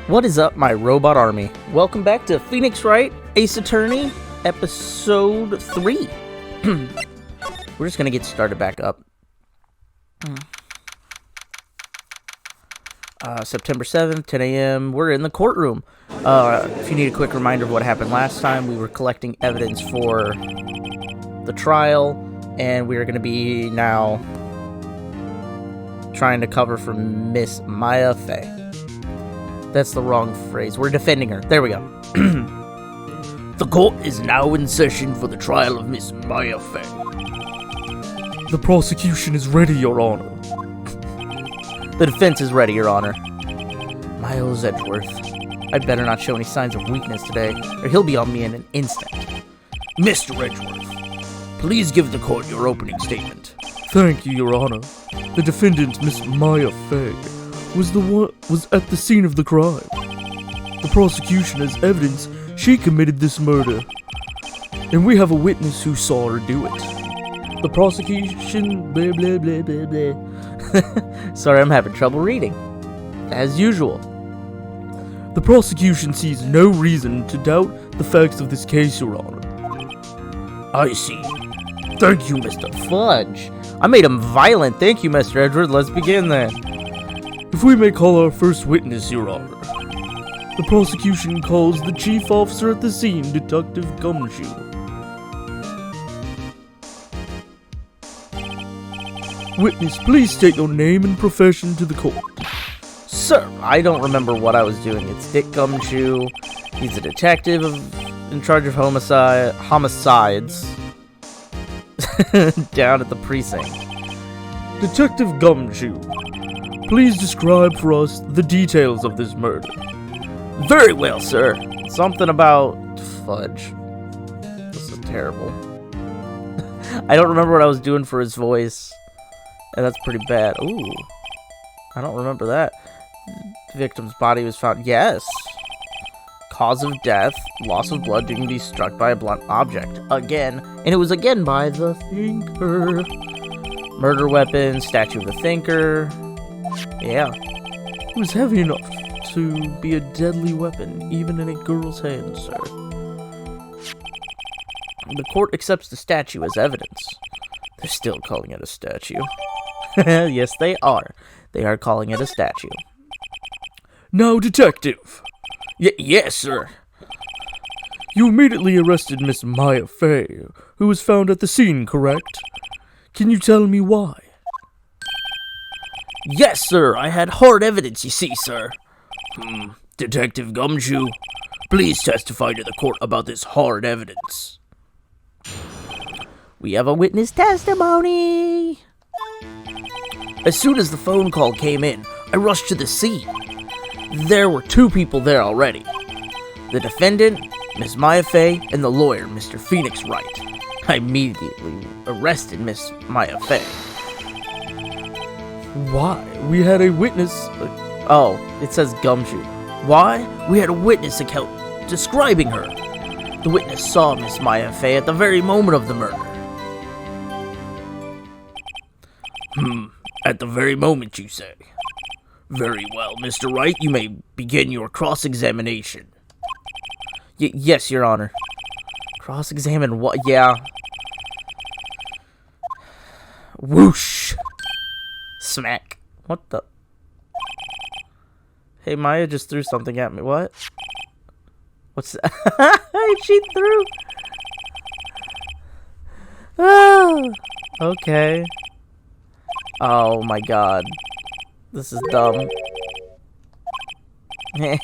What is up, my robot army? Welcome back to Phoenix Wright, Ace Attorney, episode 3. We're just gonna get started back up. September 7th, 10 a.m. We're in the courtroom. If you need a quick reminder of what happened last time, we were collecting evidence for the trial, and we are going to be now trying to cover for Miss Maya Fey. That's the wrong phrase. We're defending her. There we go. The court is now in session for the trial of Miss Maya Fey. The prosecution is ready, Your Honor. The defense is ready, Your Honor. Miles Edgeworth. I'd better not show any signs of weakness today, or he'll be on me in an instant. Mr. Edgeworth, please give the court your opening statement. Thank you, Your Honor. The defendant, Miss Maya Fey, was at the scene of the crime. The prosecution has evidence she committed this murder, and we have a witness who saw her do it. The prosecution, blah blah blah blah blah. Sorry, I'm having trouble reading. As usual. The prosecution sees no reason to doubt the facts of this case, Your Honor. I see. Thank you, Mr. Fudge. I made him violent. Thank you, Mr. Edgeworth. Let's begin then. If we may call our first witness, Your Honor. The prosecution calls the chief officer at the scene, Detective Gumshoe. Witness, please state your name and profession to the court. Sir, I don't remember what I was doing. It's Dick Gumshoe. He's a detective in charge of homicides down at the precinct. Detective Gumshoe, please describe for us the details of this murder. Very well, sir. Something about fudge. This is terrible. I don't remember what I was doing for his voice. And that's pretty bad. Ooh. I don't remember that. The victim's body was found. Yes. Cause of death. Loss of blood due to be struck by a blunt object. Again. And it was again by the thinker. Murder weapon. Statue of the thinker. Yeah. It was heavy enough to be a deadly weapon, even in a girl's hands, sir. The court accepts the statue as evidence. They're still calling it a statue. Yes, they are. They are calling it a statue. Now, detective. Yes, sir. You immediately arrested Miss Maya Fey, who was found at the scene, correct? Can you tell me why? Yes, sir. I had hard evidence, you see, sir. Detective Gumshoe, please testify to the court about this hard evidence. We have a witness testimony. As soon as the phone call came in, I rushed to the scene. There were 2 people there already. The defendant, Miss Maya Fey, and the lawyer, Mr. Phoenix Wright. I immediately arrested Miss Maya Fey. Why? We had a witness... Oh, it says Gumshoe. Why? We had a witness account describing her. The witness saw Miss Maya Fey at the very moment of the murder. At the very moment, you say? Very well, Mr. Wright, you may begin your cross-examination. Yes, Your Honor. Cross-examine what? Yeah. Whoosh! Smack. What the? Hey, Maya just threw something at me. What? What's that? She threw. Oh, okay. Oh my god. This is dumb. I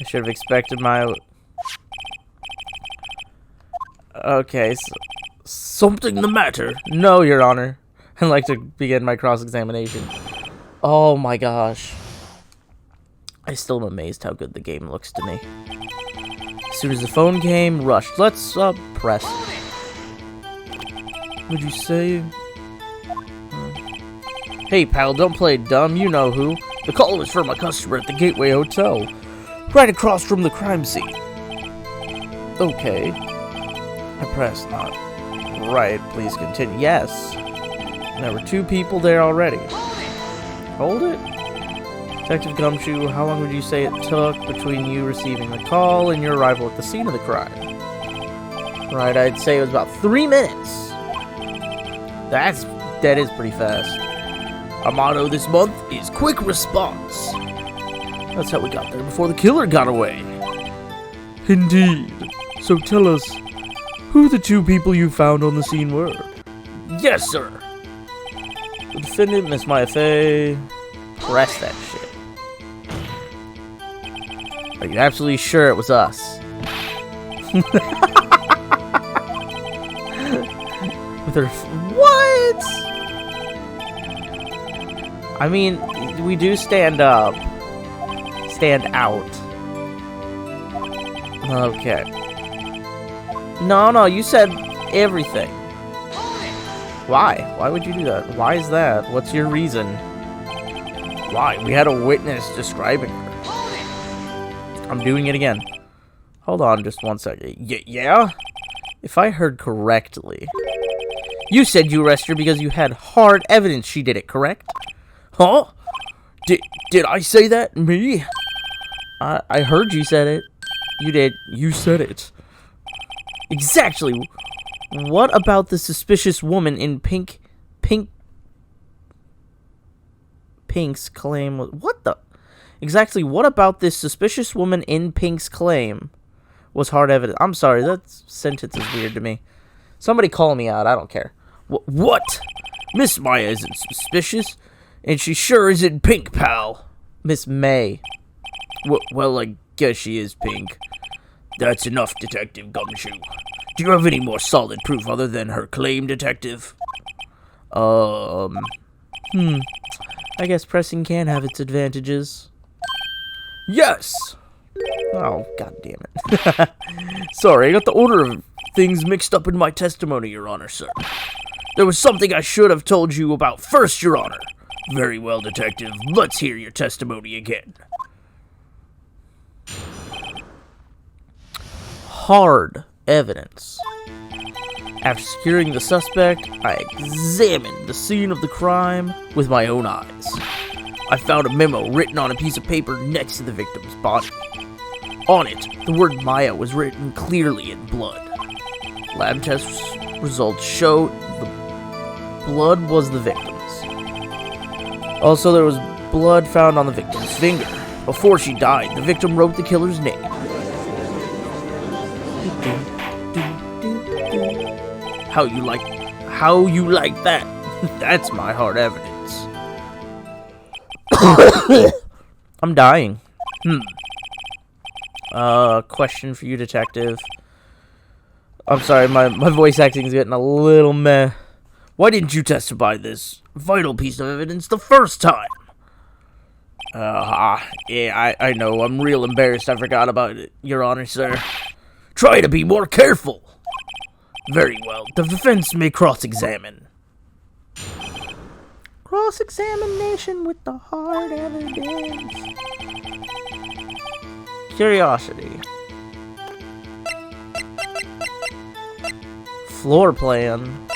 should have expected Maya. Okay, so something the matter? No, Your Honor. I'd like to begin my cross-examination. Oh my gosh. I still am amazed how good the game looks to me. As soon as the phone came, rushed. Let's, press. Would you say... Hey, pal, don't play dumb. You know who. The call was from a customer at the Gateway Hotel, right across from the crime scene. Okay. I pressed not. Right, please continue. Yes. There were 2 people there already. Hold it. Detective Gumshoe, how long would you say it took between you receiving the call and your arrival at the scene of the crime? Right, I'd say it was about 3 minutes. That is pretty fast. Our motto this month is quick response. That's how we got there before the killer got away. Indeed. So tell us who the 2 people you found on the scene were. Yes, sir. The defendant, Miss Maya Fey. Press that shit. Are you absolutely sure it was us? With her. What? I mean, we do stand up. Stand out. Okay. No, you said everything. Why? Why would you do that? Why is that? What's your reason? Why? We had a witness describing her. I'm doing it again. Hold on just one second. Yeah? If I heard correctly, you said you arrested her because you had hard evidence she did it, correct? Huh? Did I say that? Me? I heard you said it. You did. You said it. Exactly. What about the suspicious woman in Pink's claim? What the? Exactly. What about this suspicious woman in Pink's claim was hard evidence? I'm sorry. That sentence is weird to me. Somebody call me out. I don't care. What? Miss Maya isn't suspicious, and she sure isn't Pink, pal. Miss May. Well, I guess she is Pink. That's enough, Detective Gumshoe. Do you have any more solid proof other than her claim, Detective? I guess pressing can have its advantages. Yes! Oh, god damn it. Sorry, I got the order of things mixed up in my testimony, Your Honor, sir. There was something I should have told you about first, Your Honor. Very well, Detective. Let's hear your testimony again. Hard evidence. After securing the suspect, I examined the scene of the crime with my own eyes. I found a memo written on a piece of paper next to the victim's body. On it, the word Maya was written clearly in blood. Lab test results showed the blood was the victim's. Also, there was blood found on the victim's finger. Before she died, the victim wrote the killer's name. How you like that? That's my hard evidence. I'm dying. Question for you, Detective. I'm sorry, my voice acting is getting a little meh. Why didn't you testify this vital piece of evidence the first time? Yeah, I know. I'm real embarrassed I forgot about it, Your Honor, sir. Try to be more careful. Very well. The defense may cross-examine. Cross-examination with the hard evidence. Curiosity. Floor plan.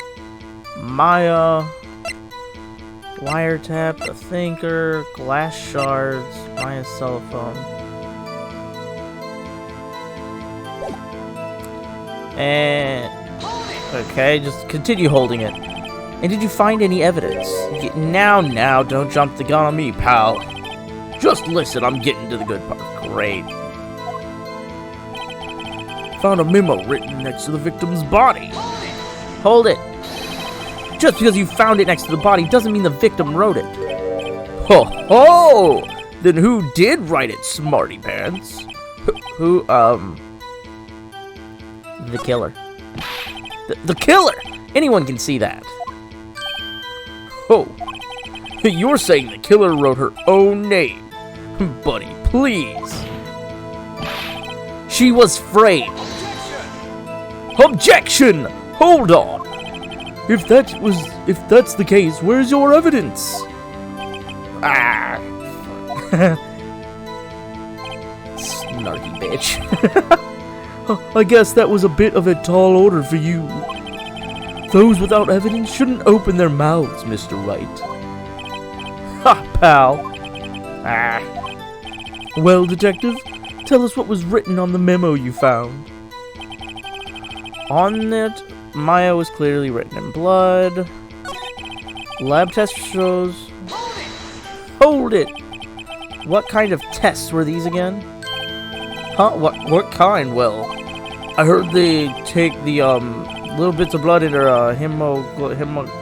Maya. Wiretap. The thinker. Glass shards. Maya's cell phone. And... okay, just continue holding it. And did you find any evidence? Now, don't jump the gun on me, pal. Just listen, I'm getting to the good part. Great. Found a memo written next to the victim's body. Hold it. Just because you found it next to the body doesn't mean the victim wrote it. Ho ho! Then who did write it, smarty pants? Who, the killer. The killer! Anyone can see that. Oh. You're saying the killer wrote her own name. Buddy, please. She was framed. Objection! Hold on. If that's the case, where's your evidence? Ah. Snarky bitch. I guess that was a bit of a tall order for you. Those without evidence shouldn't open their mouths, Mr. Wright. Ha, pal. Ah. Well, Detective, tell us what was written on the memo you found. On it, Maya was clearly written in blood. Lab test shows... Hold it! What kind of tests were these again? Huh? What kind? Well, I heard they take the, little bits of blood in their, hermogoblins,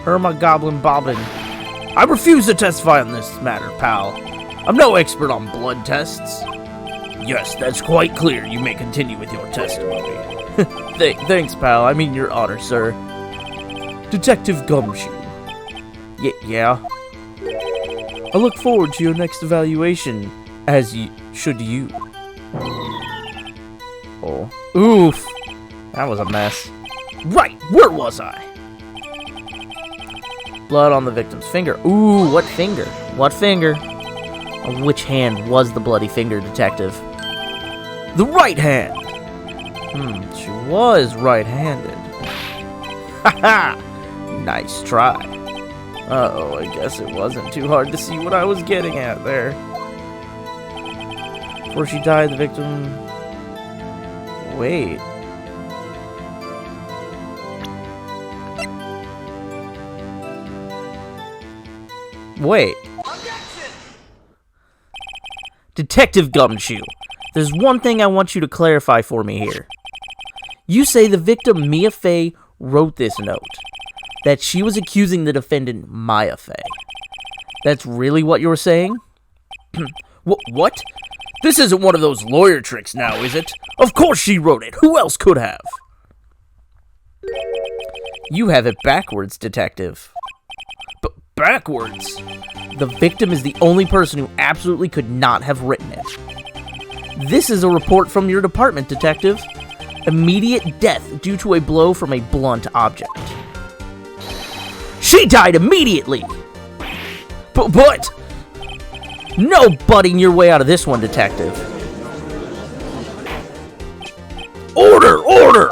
hermogoblin boblin. I refuse to testify on this matter, pal. I'm no expert on blood tests. Yes, that's quite clear. You may continue with your testimony. Thanks, pal. I mean your honor, sir. Detective Gumshoe. Yeah? I look forward to your next evaluation, as should you. Oh. Oof. That was a mess. Right, where was I? Blood on the victim's finger. Ooh, what finger? What finger? On which hand was the bloody finger, Detective? The right hand. She was right-handed. Haha! Nice try. Uh-oh, I guess it wasn't too hard to see what I was getting at there. Before she died, the victim... Wait. Objection! Detective Gumshoe, there's one thing I want you to clarify for me here. You say the victim, Mia Fey, wrote this note. That she was accusing the defendant, Maya Fey. That's really what you were saying? What? This isn't one of those lawyer tricks now, is it? Of course she wrote it. Who else could have? You have it backwards, Detective. Backwards? The victim is the only person who absolutely could not have written it. This is a report from your department, Detective. Immediate death due to a blow from a blunt object. She died immediately! But... No butting your way out of this one, Detective. Order!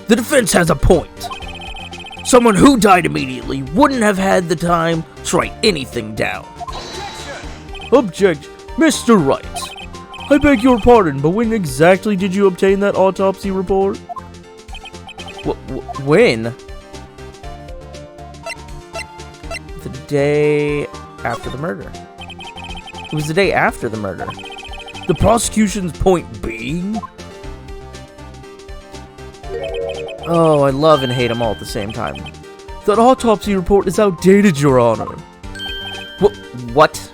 The defense has a point. Someone who died immediately wouldn't have had the time to write anything down. Object, Mr. Wright. I beg your pardon, but when exactly did you obtain that autopsy report? When? The day after the murder. It was the day after the murder. The prosecution's point being... Oh, I love and hate them all at the same time. That autopsy report is outdated, Your Honor. What?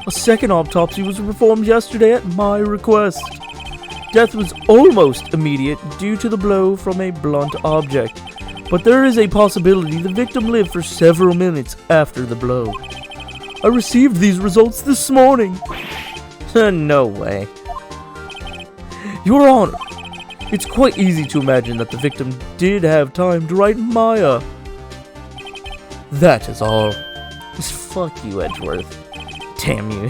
A second autopsy was performed yesterday at my request. Death was almost immediate due to the blow from a blunt object, but there is a possibility the victim lived for several minutes after the blow. I received these results this morning. No way. Your Honor, it's quite easy to imagine that the victim did have time to write Maya. That is all. Fuck you, Edgeworth. Damn you.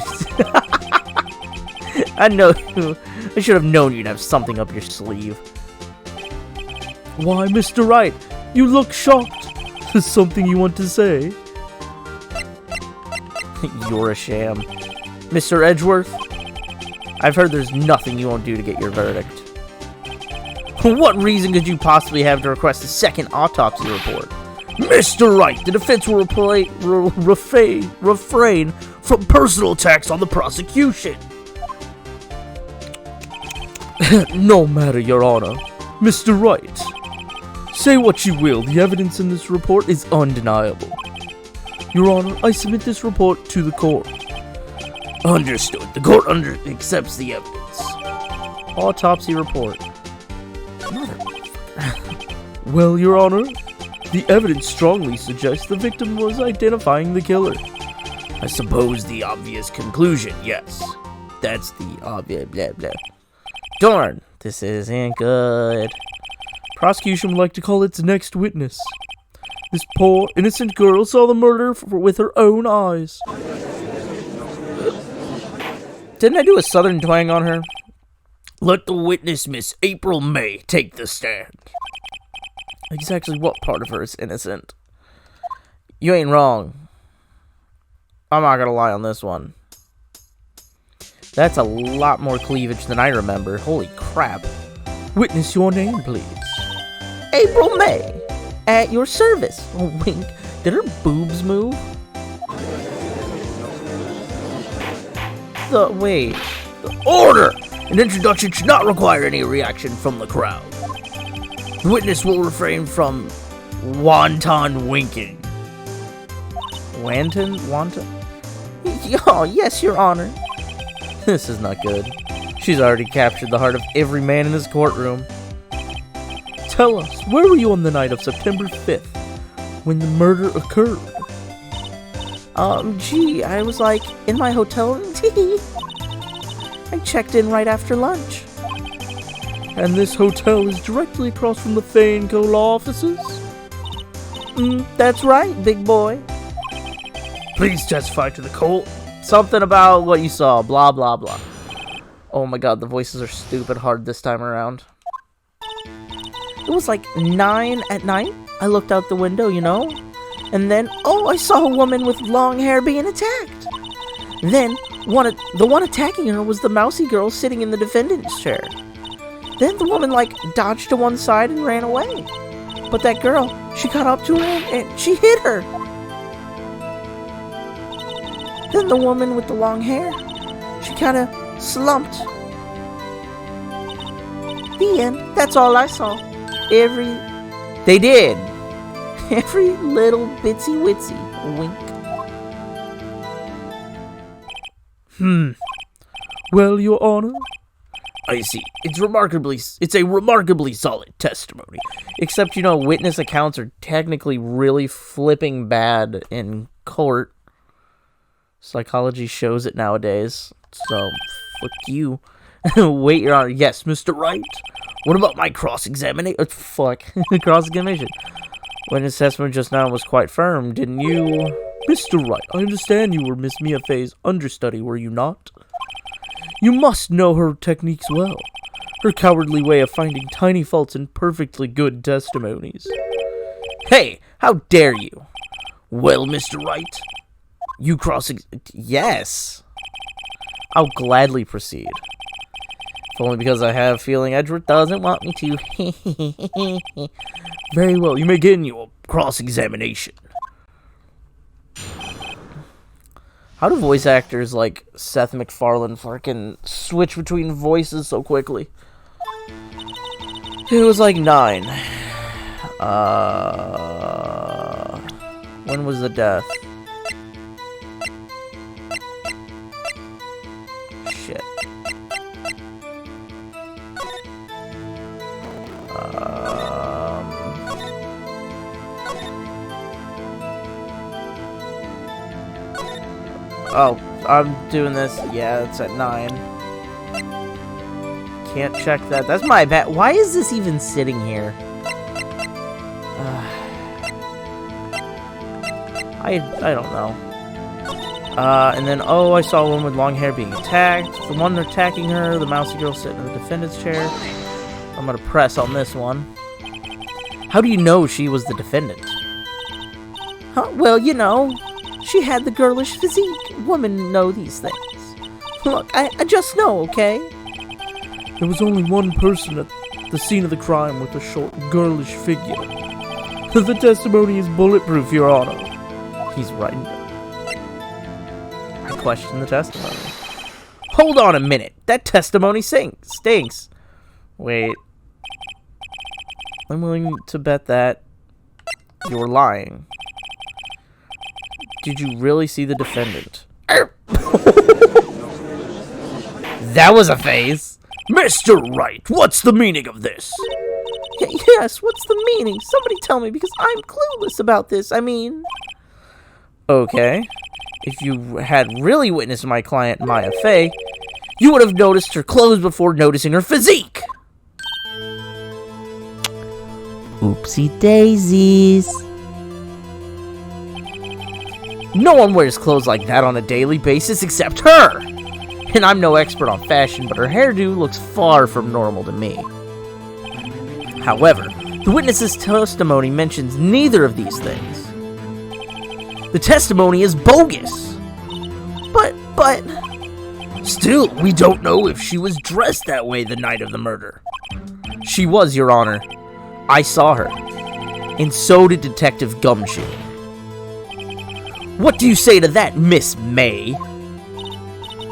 I know you. I should have known you'd have something up your sleeve. Why, Mr. Wright, you look shocked. Is something you want to say? You're a sham. Mr. Edgeworth, I've heard there's nothing you won't do to get your verdict. What reason could you possibly have to request a second autopsy report? Mr. Wright, the defense will refrain from personal attacks on the prosecution. No matter, Your Honor. Mr. Wright, say what you will, the evidence in this report is undeniable. Your Honor, I submit this report to the court. Understood. The court accepts the evidence. Autopsy report. Well, Your Honor, the evidence strongly suggests the victim was identifying the killer. I suppose the obvious conclusion, yes. That's the obvious blah blah. Darn, this isn't good. Prosecution would like to call its next witness. This poor, innocent girl saw the murder with her own eyes. Didn't I do a southern twang on her? Let the witness, Miss April May, take the stand. Exactly what part of her is innocent? You ain't wrong. I'm not gonna lie on this one. That's a lot more cleavage than I remember. Holy crap. Witness your name, please. April May, at your service. Oh, wink. Did her boobs move? Wait. Order! An introduction should not require any reaction from the crowd. The witness will refrain from wanton winking. Wanton? Oh, yes, Your Honor. This is not good. She's already captured the heart of every man in this courtroom. Tell us, where were you on the night of September 5th, when the murder occurred? Gee, I was, in my hotel room. I checked in right after lunch. And this hotel is directly across from the Fane Co. law offices? That's right, big boy. Please testify to the court. Something about what you saw, blah, blah, blah. Oh my god, the voices are stupid hard this time around. It was 9 at night. I looked out the window, and then, I saw a woman with long hair being attacked. Then, the one attacking her was the mousy girl sitting in the defendant's chair. Then the woman, dodged to one side and ran away. But that girl, she got up to her and she hit her. Then the woman with the long hair, she kind of slumped. The end. That's all I saw. They did. Every little bitsy witsy wink. Well, Your Honor. I see. It's a remarkably solid testimony. Except, witness accounts are technically really flipping bad in court. Psychology shows it nowadays. So, fuck you. Wait, Your Honor. Yes, Mr. Wright. What about my cross-examination? Fuck. Cross-examination. Witness testimony just now was quite firm, didn't you? Mr. Wright, I understand you were Miss Mia Fey's understudy, were you not? You must know her techniques well. Her cowardly way of finding tiny faults in perfectly good testimonies. Hey, how dare you? Well, Mr. Wright, you Yes. I'll gladly proceed. If only because I have a feeling Edgeworth doesn't want me to. Very well, you may begin your cross-examination. How do voice actors like Seth MacFarlane fucking switch between voices so quickly? It was 9. When was the death? Shit. Oh, I'm doing this. Yeah, it's at 9. Can't check that. That's my bad. Why is this even sitting here? I don't know. And then, I saw a woman with long hair being attacked. The one attacking her, the mousy girl sitting in the defendant's chair. I'm gonna press on this one. How do you know she was the defendant? Huh? Well, she had the girlish physique. Women know these things. Look, I just know, okay? There was only one person at the scene of the crime with a short, girlish figure. The testimony is bulletproof, Your Honor. He's right. I question the testimony. Hold on a minute. That testimony stinks. Wait. I'm willing to bet that you're lying. Did you really see the defendant? That was a phase. Mr. Wright, what's the meaning of this? Yes, what's the meaning? Somebody tell me, because I'm clueless about this. Okay. If you had really witnessed my client, Maya Fey, you would have noticed her clothes before noticing her physique. Oopsie daisies. No one wears clothes like that on a daily basis except her. And I'm no expert on fashion, but her hairdo looks far from normal to me. However, the witness's testimony mentions neither of these things. The testimony is bogus. But... Still, we don't know if she was dressed that way the night of the murder. She was, Your Honor. I saw her. And so did Detective Gumshoe. What do you say to that, Miss May?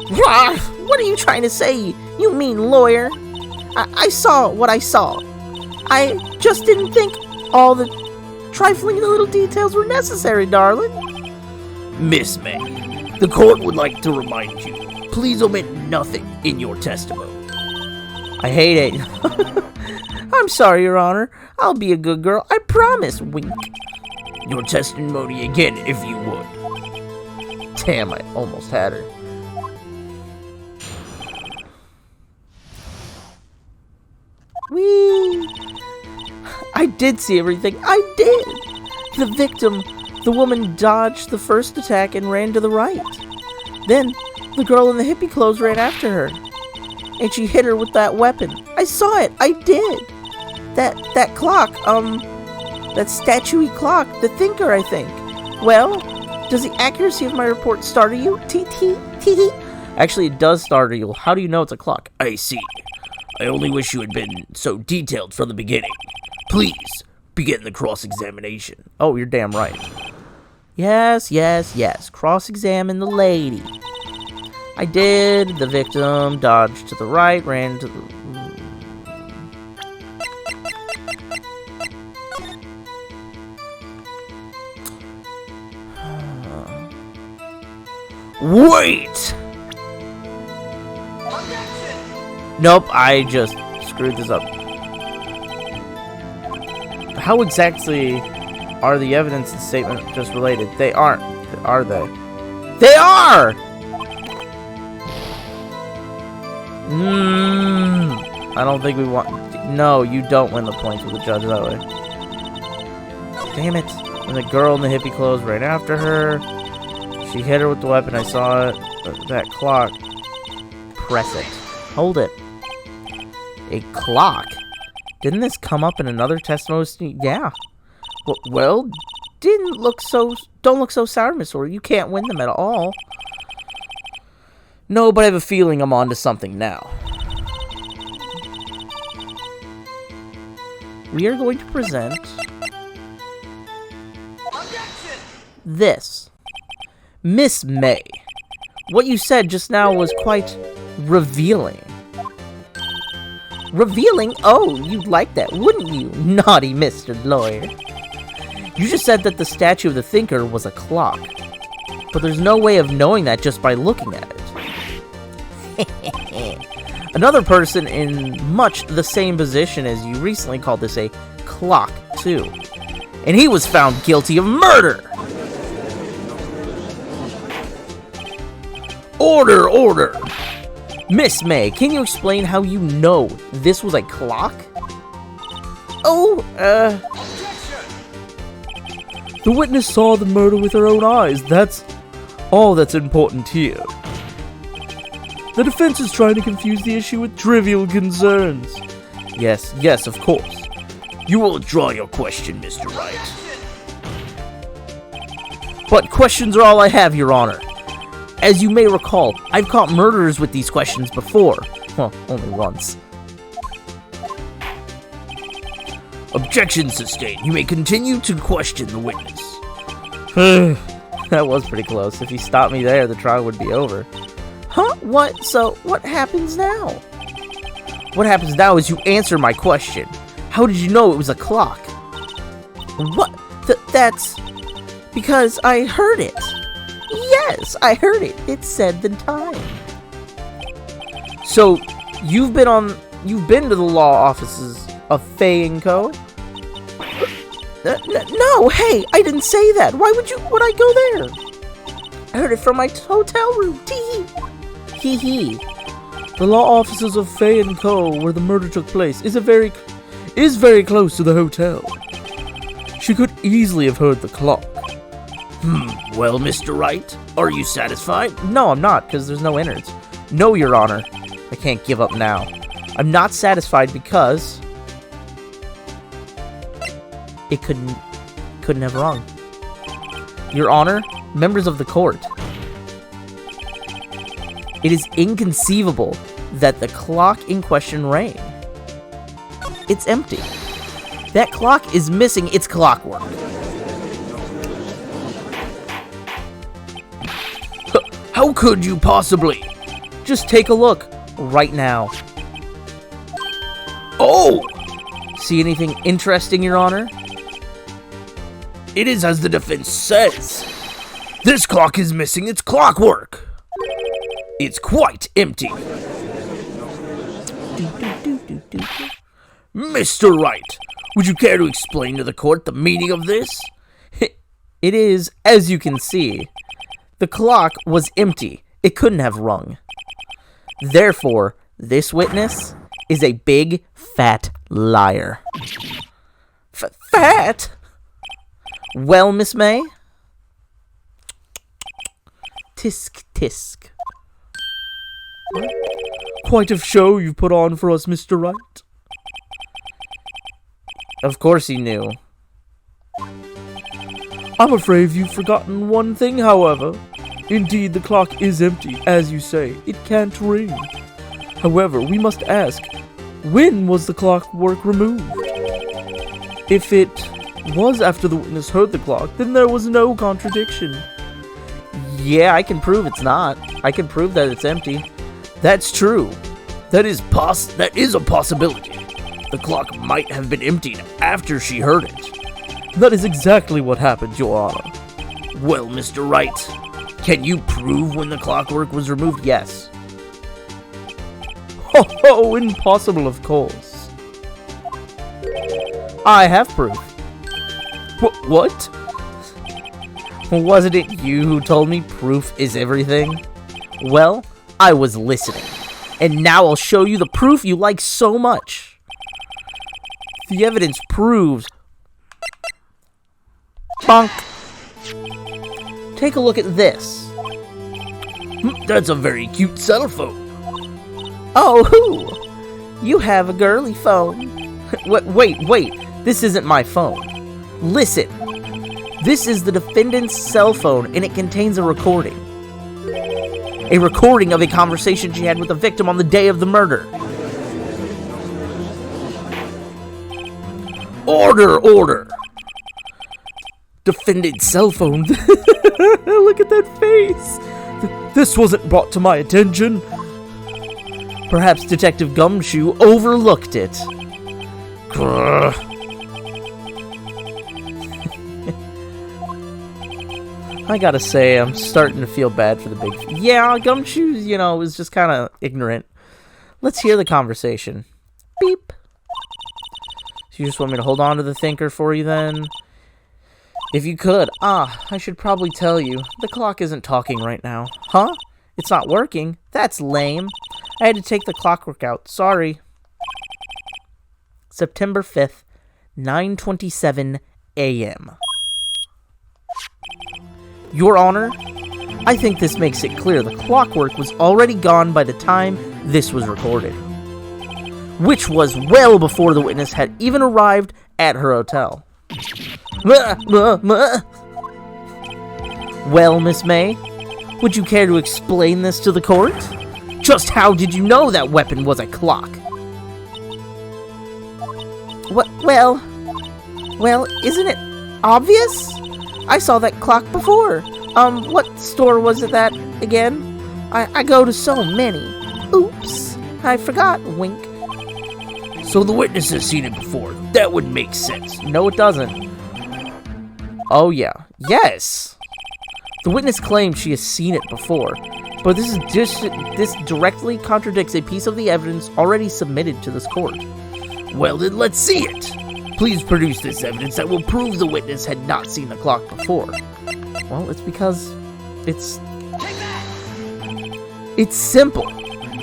What are you trying to say, you mean lawyer? I saw what I saw. I just didn't think all the trifling little details were necessary, darling. Miss May, the court would like to remind you, please omit nothing in your testimony. I hate it. I'm sorry, Your Honor. I'll be a good girl. I promise, wink. Your testimony again, if you would. Damn, I almost had her. Whee! I did see everything. I did. The victim, the woman, dodged the first attack and ran to the right. Then, the girl in the hippie clothes ran after her. And she hit her with that weapon. I saw it. I did. That clock, that statuey clock, the thinker, I think. Well, does the accuracy of my report startle you? Tee. Actually, it does startle you. How do you know it's a clock? I see. I only wish you had been so detailed from the beginning. Please, begin the cross-examination. Oh, you're damn right. Yes. Cross-examine the lady. I did. The victim dodged to the right, ran to the... Wait! Nope, I just screwed this up. How exactly are the evidence and statement just related? They aren't, are they? They are! I don't think we want... No, you don't win the points with the judge that way. Damn it. And the girl in the hippie clothes ran after her. She hit her with the weapon. I saw it. That clock. Press it. Hold it. A clock? Didn't this come up in another testimony? Yeah. Well, don't look so sour, Miss Orr. You can't win them at all. No, but I have a feeling I'm onto something now. We are going to present this. Miss May, what you said just now was quite revealing. Revealing? Oh, you'd like that, wouldn't you, naughty Mr. Lawyer? You just said that the statue of the thinker was a clock. But there's no way of knowing that just by looking at it. Another person in much the same position as you recently called this a clock, too. And he was found guilty of murder! Order! Miss May, can you explain how you know this was a clock? The witness saw the murder with her own eyes. That's all that's important here. The defense is trying to confuse the issue with trivial concerns. Yes, of course. You will withdraw your question, Mr. Wright. But questions are all I have, Your Honor. As you may recall, I've caught murderers with these questions before. Well, only once. Objection sustained. You may continue to question the witness. That was pretty close. If he stopped me there, the trial would be over. Huh? What? So, what happens now? What happens now is you answer my question. How did you know it was a clock? What? That's... because I heard it. Yes, I heard it. It said the time. So, you've been to the law offices of Fay & Co.? No, hey, I didn't say that. Why would I go there? I heard it from my hotel room. Tee-hee. The law offices of Fay & Co., where the murder took place, is very close to the hotel. She could easily have heard the clock. Well, Mr. Wright, are you satisfied? No, I'm not, because there's no innards. No, Your Honor. I can't give up now. I'm not satisfied because it couldn't have rung. Your Honor, members of the court, it is inconceivable that the clock in question rang. It's empty. That clock is missing its clockwork. How could you possibly? Just take a look right now. Oh! See anything interesting, Your Honor? It is as the defense says. This clock is missing its clockwork. It's quite empty. Mr. Wright, would you care to explain to the court the meaning of this? It is, as you can see, the clock was empty. It couldn't have rung. Therefore, this witness is a big, fat liar. Fat? Well, Miss May? Tisk, tisk. Quite a show you've put on for us, Mr. Wright. Of course he knew. I'm afraid you've forgotten one thing, however. Indeed, the clock is empty, as you say. It can't ring. However, we must ask, when was the clockwork removed? If it was after the witness heard the clock, then there was no contradiction. Yeah, I can prove it's not. I can prove that it's empty. That's true. That is a possibility. The clock might have been emptied after she heard it. That is exactly what happened, Your Honor. Well, Mr. Wright, can you prove when the clockwork was removed? Yes. Oh, impossible, of course. I have proof. What? Wasn't it you who told me proof is everything? Well, I was listening. And now I'll show you the proof you like so much. The evidence proves... Bonk. Take a look at this. That's a very cute cell phone. Oh, who? You have a girly phone. Wait. This isn't my phone. Listen. This is the defendant's cell phone, and it contains a recording. A recording of a conversation she had with the victim on the day of the murder. Order! Defendant's cell phone. Look at that face. This wasn't brought to my attention. Perhaps Detective Gumshoe overlooked it. Grr. I gotta say, I'm starting to feel bad for the big... Yeah, Gumshoe, is just kind of ignorant. Let's hear the conversation. Beep. So you just want me to hold on to the thinker for you, then? If you could. I should probably tell you. The clock isn't talking right now. Huh? It's not working? That's lame. I had to take the clockwork out. Sorry. September 5th, 9:27 a.m. Your Honor, I think this makes it clear the clockwork was already gone by the time this was recorded, which was well before the witness had even arrived at her hotel. Well, Miss May, would you care to explain this to the court? Just how did you know that weapon was a clock? Well, isn't it obvious? I saw that clock before. What store was it that, again? I go to so many. Oops, I forgot, wink. So the witness has seen it before. That would make sense. No, it doesn't. Oh, yeah. Yes! The witness claims she has seen it before, but this directly contradicts a piece of the evidence already submitted to this court. Well, then let's see it. Please produce this evidence that will prove the witness had not seen the clock before. Well, it's because it's simple.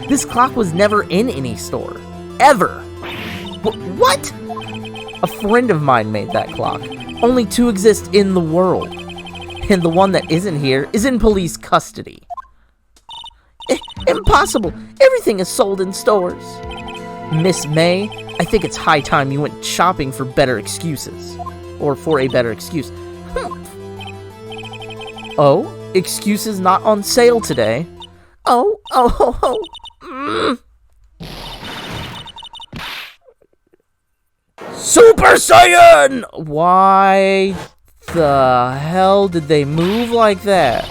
This clock was never in any store. Ever. What? A friend of mine made that clock. Only 2 exist in the world. And the one that isn't here is in police custody. Impossible. Everything is sold in stores. Miss May, I think it's high time you went shopping for better excuses. Or for a better excuse. Oh, excuses not on sale today. Oh. Super Saiyan! Why the hell did they move like that?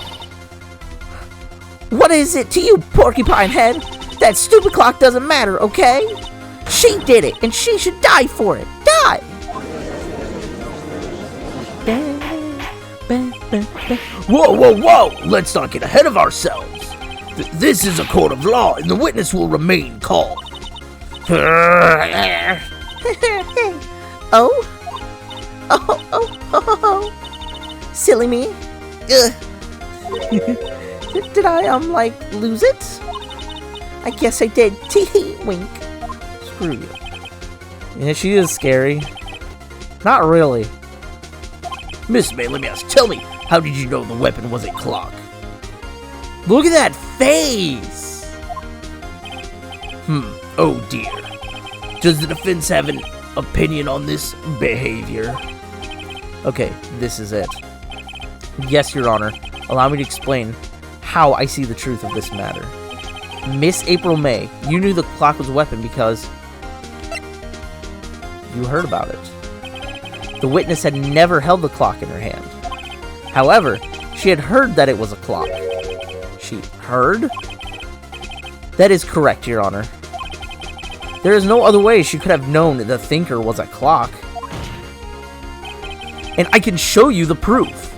What is it to you, porcupine head? That stupid clock doesn't matter, okay? She did it, and she should die for it. Die! Whoa! Let's not get ahead of ourselves. This is a court of law, and the witness will remain calm. Oh. Silly me. Ugh. Did I, lose it? I guess I did. Tee wink. Screw you. Yeah, she is scary. Not really. Miss May, let me ask, tell me, how did you know the weapon was a clock? Look at that face! Oh dear. Does the defense have an opinion on this behavior? Okay, this is it. Yes, Your Honor. Allow me to explain how I see the truth of this matter. Miss April May, you knew the clock was a weapon because you heard about it. The witness had never held the clock in her hand. However, she had heard that it was a clock. She heard? That is correct, Your Honor. There is no other way she could have known the thinker was a clock. And I can show you the proof.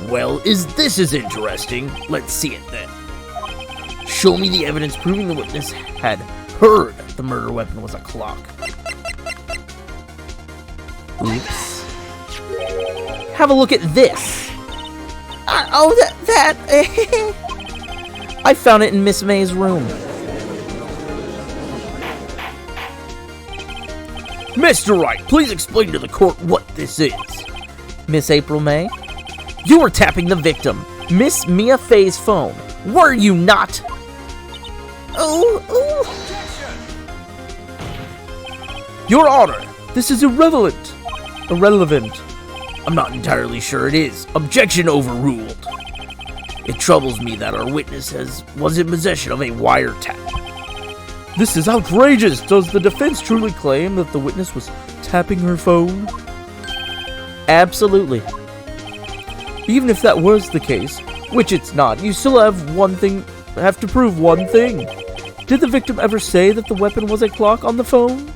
Well, this is interesting. Let's see it then. Show me the evidence proving the witness had heard the murder weapon was a clock. Oops. Have a look at this. That. I found it in Miss May's room. Mr. Wright, please explain to the court what this is. Miss April May, you were tapping the victim, Miss Mia Fey's phone. Were you not? Ooh. Your Honor, this is irrelevant. I'm not entirely sure it is. Objection overruled. It troubles me that our witness was in possession of a wiretap. This is outrageous! Does the defense truly claim that the witness was tapping her phone? Absolutely. Even if that was the case, which it's not, you still have to prove one thing. Did the victim ever say that the weapon was a clock on the phone?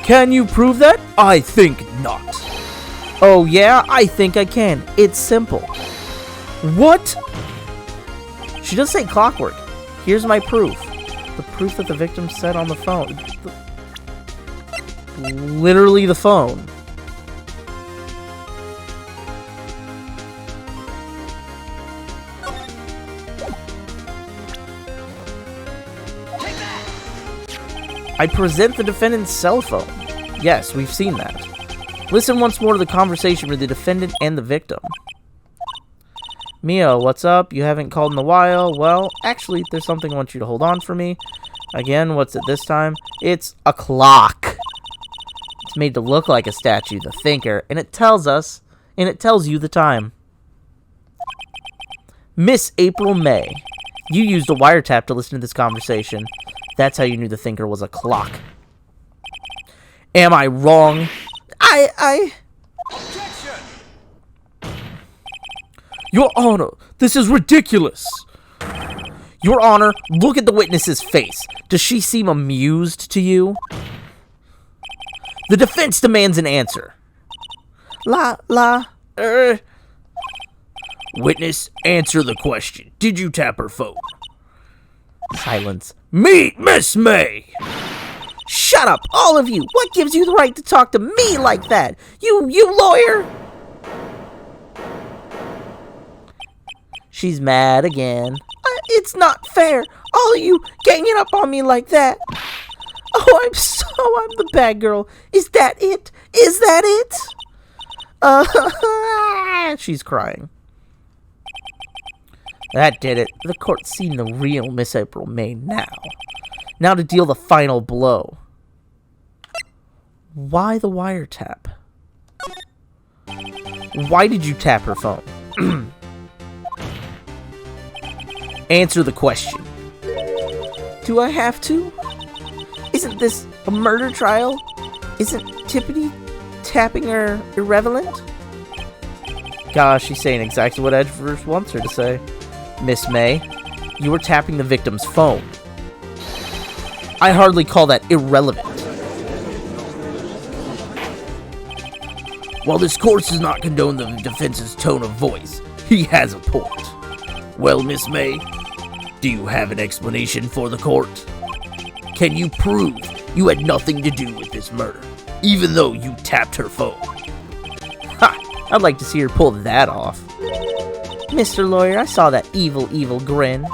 Can you prove that? I think not. Oh yeah, I think I can. It's simple. What? She does say clockwork. Here's my proof. The proof that the victim said on the phone. Literally the phone. I present the defendant's cell phone. Yes, we've seen that. Listen once more to the conversation with the defendant and the victim. Mia, what's up? You haven't called in a while. Well, actually, there's something I want you to hold on for me. Again, what's it this time? It's a clock. It's made to look like a statue, the thinker, and it tells you the time. Miss April May, you used a wiretap to listen to this conversation. That's how you knew the thinker was a clock. Am I wrong? Your Honor, this is ridiculous! Your Honor, look at the witness's face. Does she seem amused to you? The defense demands an answer. Witness, answer the question. Did you tap her phone? Silence. Meet Miss May! Shut up, all of you! What gives you the right to talk to me like that? You lawyer! She's mad again. It's not fair. All of you ganging up on me like that. Oh, I'm the bad girl. Is that it? Is that it? She's crying. That did it. The court's seen the real Miss April May now. Now to deal the final blow. Why the wiretap? Why did you tap her phone? Answer the question. Do I have to? Isn't this a murder trial? Isn't Tippity tapping her irrelevant? Gosh, she's saying exactly what Edgeworth wants her to say. Miss May, you were tapping the victim's phone. I hardly call that irrelevant. While this court does not condone the defense's tone of voice, he has a point. Well, Miss May, do you have an explanation for the court? Can you prove you had nothing to do with this murder, even though you tapped her phone? Ha! I'd like to see her pull that off. Mr. Lawyer, I saw that evil, evil grin.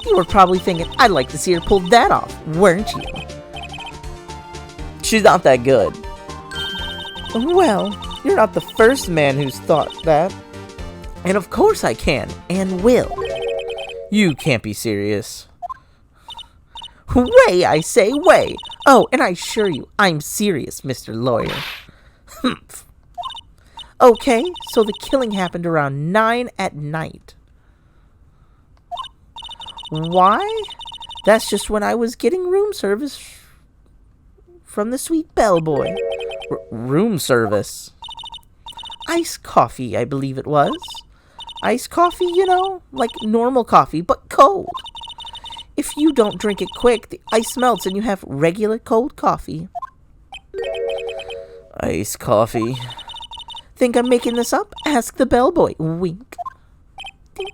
You were probably thinking, I'd like to see her pull that off, weren't you? She's not that good. Well, you're not the first man who's thought that. And of course I can, and will. You can't be serious. Way, I say, way. Oh, and I assure you, I'm serious, Mr. Lawyer. Humph. Okay, so the killing happened around 9 at night. Why? That's just when I was getting room service from the sweet bellboy. Room service? Iced coffee, I believe it was. Iced coffee, you know, like normal coffee, but cold. If you don't drink it quick, the ice melts and you have regular cold coffee. Iced coffee. Think I'm making this up? Ask the bellboy. Wink. Think.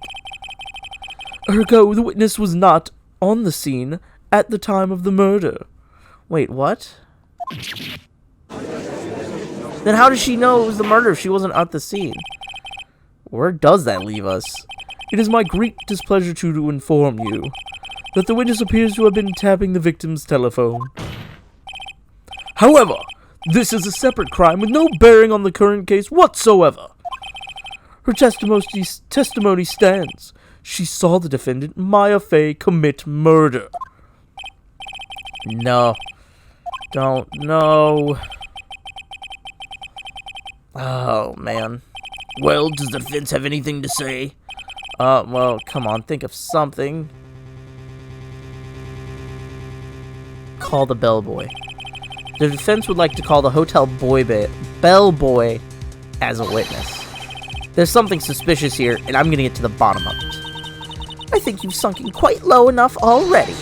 Ergo, the witness was not on the scene at the time of the murder. Wait, what? Then how does she know it was the murder if she wasn't at the scene? Where does that leave us? It is my great displeasure to inform you that the witness appears to have been tapping the victim's telephone. However, this is a separate crime with no bearing on the current case whatsoever. Her testimony stands. She saw the defendant, Maya Fey, commit murder. No. Don't know. Oh, man. Well, does the defense have anything to say? Well, come on, think of something. Call the bellboy. The defense would like to call the hotel bellboy as a witness. There's something suspicious here, and I'm gonna get to the bottom of it. I think you've sunken quite low enough already.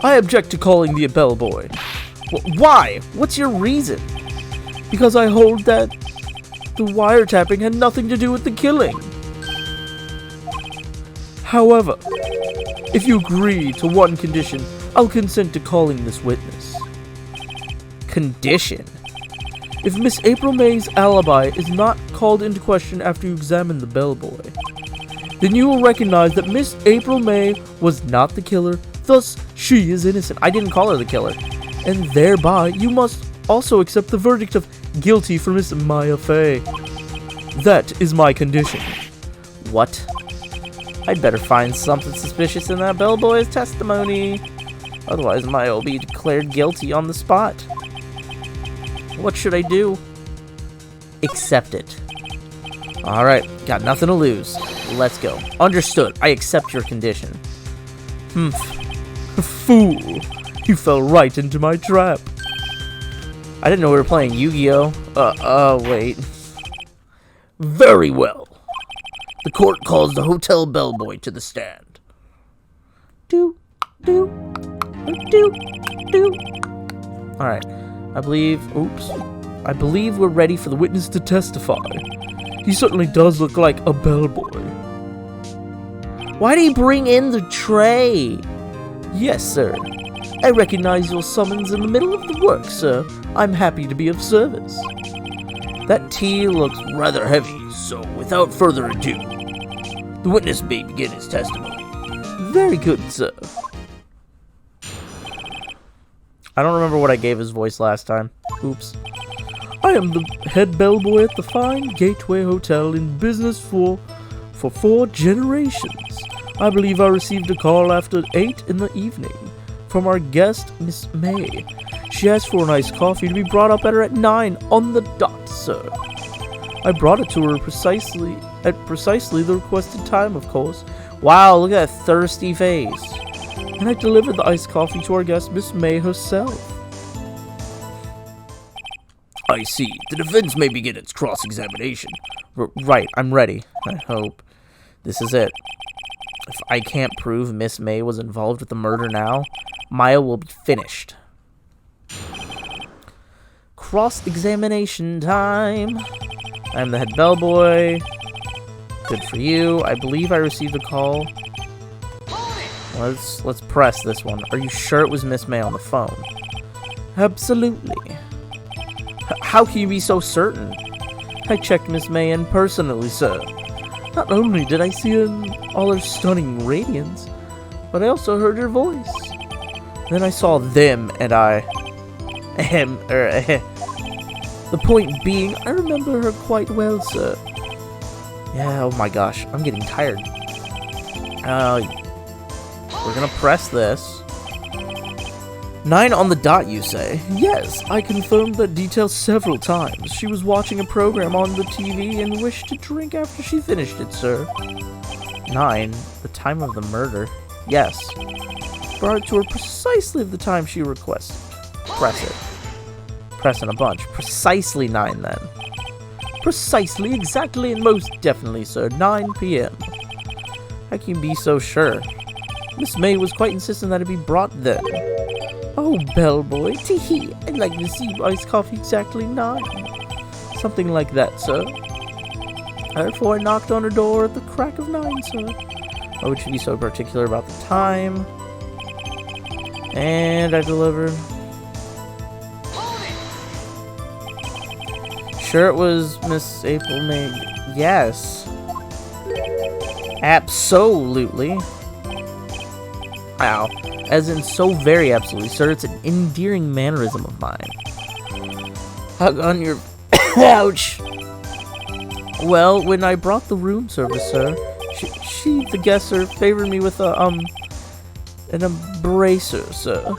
I object to calling the bellboy. Why? What's your reason? Because I hold that the wiretapping had nothing to do with the killing. However, if you agree to one condition, I'll consent to calling this witness. Condition? If Miss April May's alibi is not called into question after you examine the bellboy, then you will recognize that Miss April May was not the killer, thus she is innocent. I didn't call her the killer. And thereby, you must also accept the verdict of guilty for Miss Maya Fey. That is my condition. What? I'd better find something suspicious in that bellboy's testimony. Otherwise, Maya will be declared guilty on the spot. What should I do? Accept it. Alright, got nothing to lose. Let's go. Understood. I accept your condition. Fool! You fell right into my trap. I didn't know we were playing Yu-Gi-Oh! Wait. Very well. The court calls the hotel bellboy to the stand. Alright. I believe we're ready for The witness to testify. He certainly does look like a bellboy. Why did he bring in the tray? Yes, sir. I recognize your summons in the middle of the work, sir. I'm happy to be of service. That tea looks Rather heavy, so without further ado, the witness may begin his testimony. Very good, sir. I don't remember what I gave his voice last time. Oops. I am the head bellboy at the fine Gateway Hotel in business for for 4 generations. I believe I received a call after 8 in the evening from our guest, Miss May. She asked for an iced coffee to be brought up at her at 9 on the dot, sir. I brought it to her precisely the requested time, of course. Wow, look at that thirsty face. And I delivered the iced coffee to our guest, Miss May herself. I see. The defense may begin its cross-examination. Right, I'm ready. I hope. This is it. If I can't prove Miss May was involved with the murder now, Maya will be finished. Cross-examination time. I'm the head bellboy. Good for you. I believe I received a call. Let's press this one. Are you sure it was Miss May on the phone? Absolutely. How can you be so certain? I checked Miss May in personally, sir. Not only did I see her in all her stunning radiance, but I also heard her voice. Then I saw them, and I... The point being, I remember her quite well, sir. Yeah, oh my gosh, I'm getting tired. We're gonna press this. 9 on the dot, you say? Yes, I confirmed that detail several times. She was watching a program on the TV and wished to drink after she finished it, sir. 9, the time of the murder. Yes. Brought it to her precisely the time she requested. Press it. Pressing a bunch. Precisely 9 then. Precisely, exactly, and most definitely, sir. 9 p.m. How can you be so sure? Miss May was quite insistent that it be brought then. Oh, bellboy, tee-hee, I'd like to see iced coffee exactly 9. Something like that, sir. Therefore, I knocked on her door at the crack of 9, sir. Why would you be so particular about the time? And I delivered. Sure it was Miss April May. Yes. Absolutely. Ow. As in so very absolutely, sir. It's an endearing mannerism of mine. Hug on your... Ouch! Well, when I brought the room service, sir, she, the guest, sir, favored me with an embracer, sir.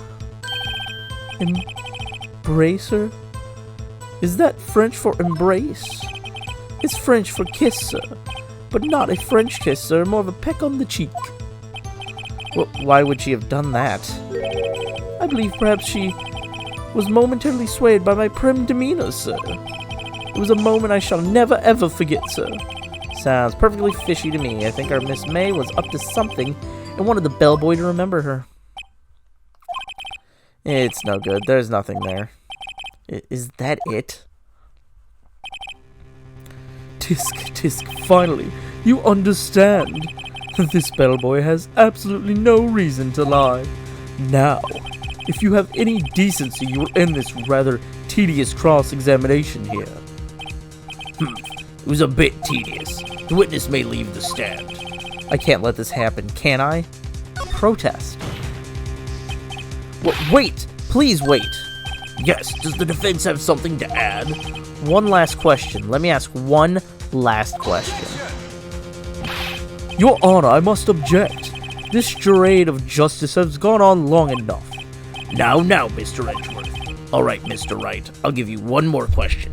Embracer? Is that French for embrace? It's French for kiss, sir. But not a French kiss, sir, more of a peck on the cheek. Well, why would she have done that? I believe perhaps she was momentarily swayed by my prim demeanor, sir. It was a moment I shall never ever forget, sir. Sounds perfectly fishy to me. I think our Miss May was up to something and wanted the bellboy to remember her. It's no good. There's nothing there. Is that it? Tisk, finally, you understand. This bellboy has absolutely no reason to lie. Now, if you have any decency, you will end this rather tedious cross-examination here. It was a bit tedious. The witness may leave the stand. I can't let this happen, can I? Protest. Wait! Please wait! Yes, does the defense have something to add? One last question. Let me ask one last question. Your Honor, I must object. This charade of justice has gone on long enough. Now, Mr. Edgeworth. All right, Mr. Wright, I'll give you one more question.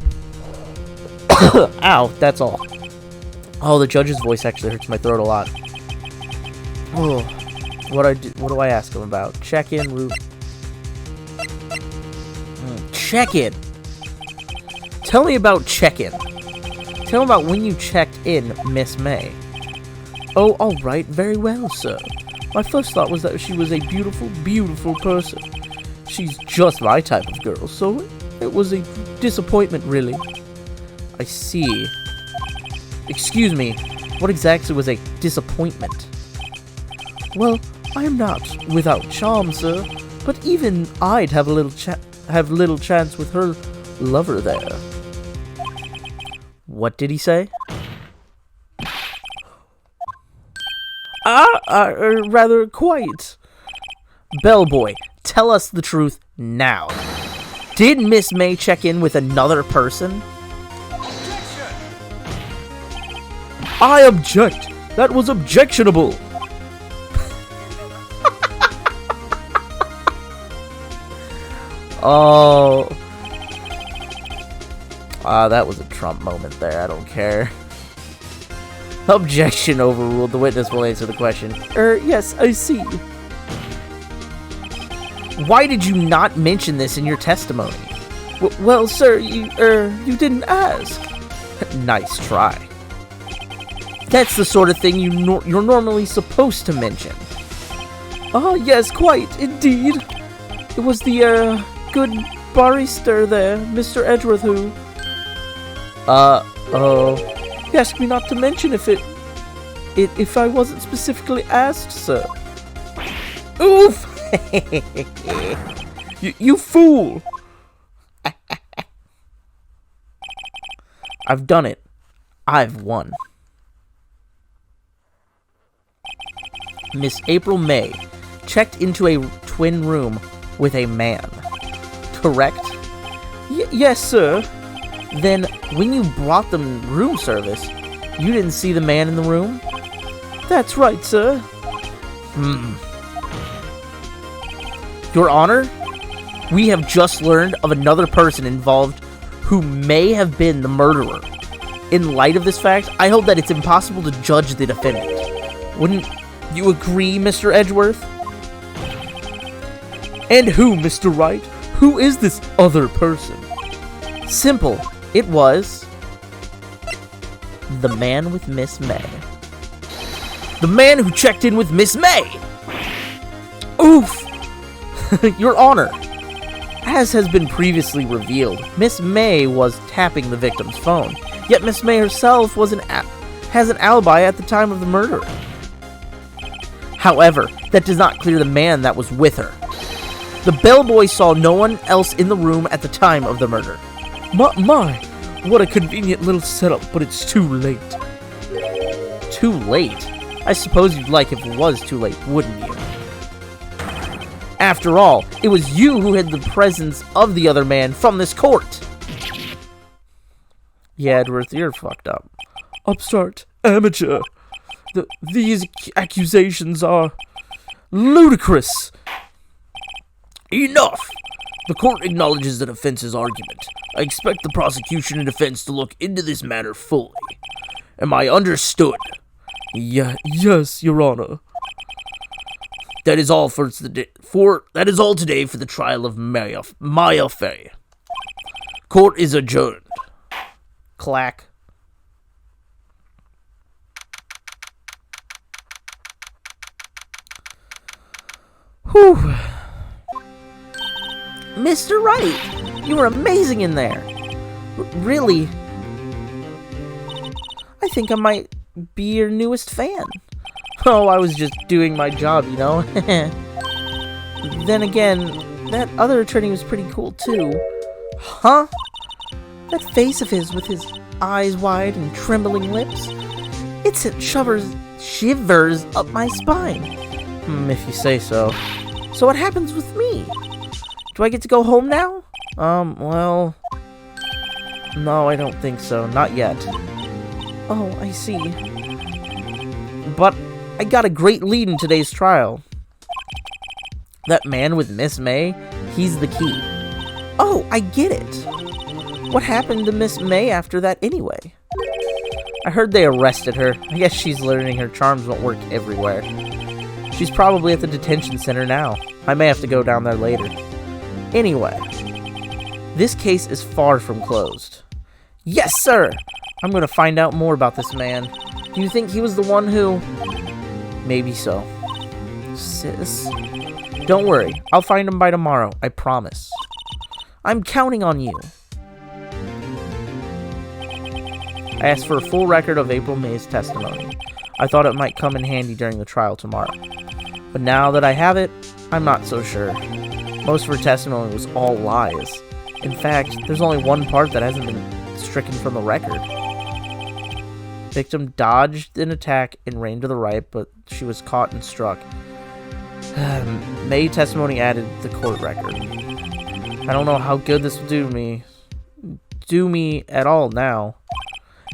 Ow, that's all. Oh, the judge's voice actually hurts my throat a lot. Oh, what do I ask him about? Check-in, route. Check-in. Tell me about check-in. Tell me about when you checked in Miss May. Oh, all right, very well, sir. My first thought was that she was a beautiful, beautiful person. She's just my type of girl, so it was a disappointment, really. I see. Excuse me, what exactly was a disappointment? Well, I am not without charm, sir, but even I'd have little chance with her lover there. What did he say? Rather quite. Bellboy, tell us the truth now. Did Miss May check in with another person? I object! That was objectionable. Oh. That was a Trump moment there. I don't care. Objection overruled. The witness will answer the question. Yes, I see. Why did you not mention this in your testimony? Well, sir, you didn't ask. Nice try. That's the sort of thing you're normally supposed to mention. Oh, yes, quite, indeed. It was the, good barrister there, Mr. Edgeworth, who... Oh. He asked me not to mention if I wasn't specifically asked, sir. Oof! You fool! I've done it. I've won. Miss April May checked into a twin room with a man. Correct? Yes, sir. Then, when you brought them room service, you didn't see the man in the room? That's right, sir. Your Honor, we have just learned of another person involved who may have been the murderer. In light of this fact, I hold that it's impossible to judge the defendant. Wouldn't you agree, Mr. Edgeworth? And who, Mr. Wright? Who is this other person? Simple. It was... the man with Miss May. The man who checked in with Miss May! Oof! Your Honor, as has been previously revealed, Miss May was tapping the victim's phone, yet Miss May herself has an alibi at the time of the murder. However, that does not clear the man that was with her. The bellboy saw no one else in the room at the time of the murder. My, what a convenient little setup, but it's too late. Too late? I suppose you'd like if it was too late, wouldn't you? After all, it was you who hid the presence of the other man from this court. Yeah, Edgeworth, you're fucked up. Upstart, amateur. These accusations are ludicrous. Enough! The court acknowledges the defense's argument. I expect the prosecution and defense to look into this matter fully. Am I understood? Yes, Your Honor. That is all that is all today for the trial of Maya Fey. Court is adjourned. Clack. Whew. Mr. Wright, you were amazing in there. Really, I think I might be your newest fan. Oh, I was just doing my job, you know? Then again, that other attorney was pretty cool, too. Huh? That face of his with his eyes wide and trembling lips. It sent shivers up my spine. If you say so. So what happens with me? Do I get to go home now? Well... No, I don't think so. Not yet. Oh, I see. But I got a great lead in today's trial. That man with Miss May, he's the key. Oh, I get it. What happened to Miss May after that anyway? I heard they arrested her. I guess she's learning her charms won't work everywhere. She's probably at the detention center now. I may have to go down there later. Anyway, this case is far from closed. Yes, sir! I'm gonna find out more about this man. Do you think he was the one who... Maybe so. Sis? Don't worry, I'll find him by tomorrow, I promise. I'm counting on you. I asked for a full record of April May's testimony. I thought it might come in handy during the trial tomorrow. But now that I have it, I'm not so sure. Most of her testimony was all lies. In fact, there's only one part that hasn't been stricken from the record. Victim dodged an attack and ran to the right, but she was caught and struck. May testimony added the court record. I don't know how good this will do me at all now.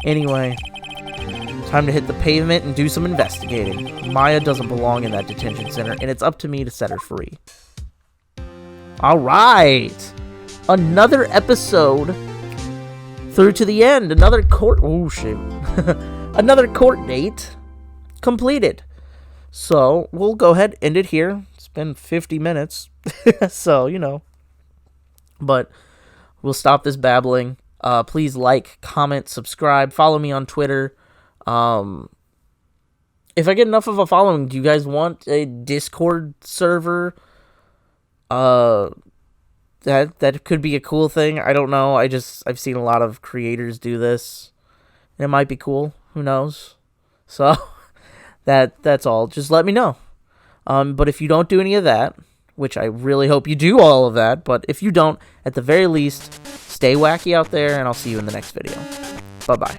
Anyway, Time to hit the pavement and do some investigating. Maya doesn't belong in that detention center, and it's up to me to set her free. Alright! Another episode through to the end. Another court... Oh, shoot. Another court date completed. So, we'll go ahead and end it here. It's been 50 minutes. So, you know. But we'll stop this babbling. Please like, comment, subscribe. Follow me on Twitter. If I get enough of a following, do you guys want a Discord server? That could be a cool thing. I don't know. I've seen a lot of creators do this. It might be cool. Who knows? So that's all. Just let me know. But if you don't do any of that, which I really hope you do all of that, but if you don't, at the very least, stay wacky out there, and I'll see you in the next video. Bye-bye.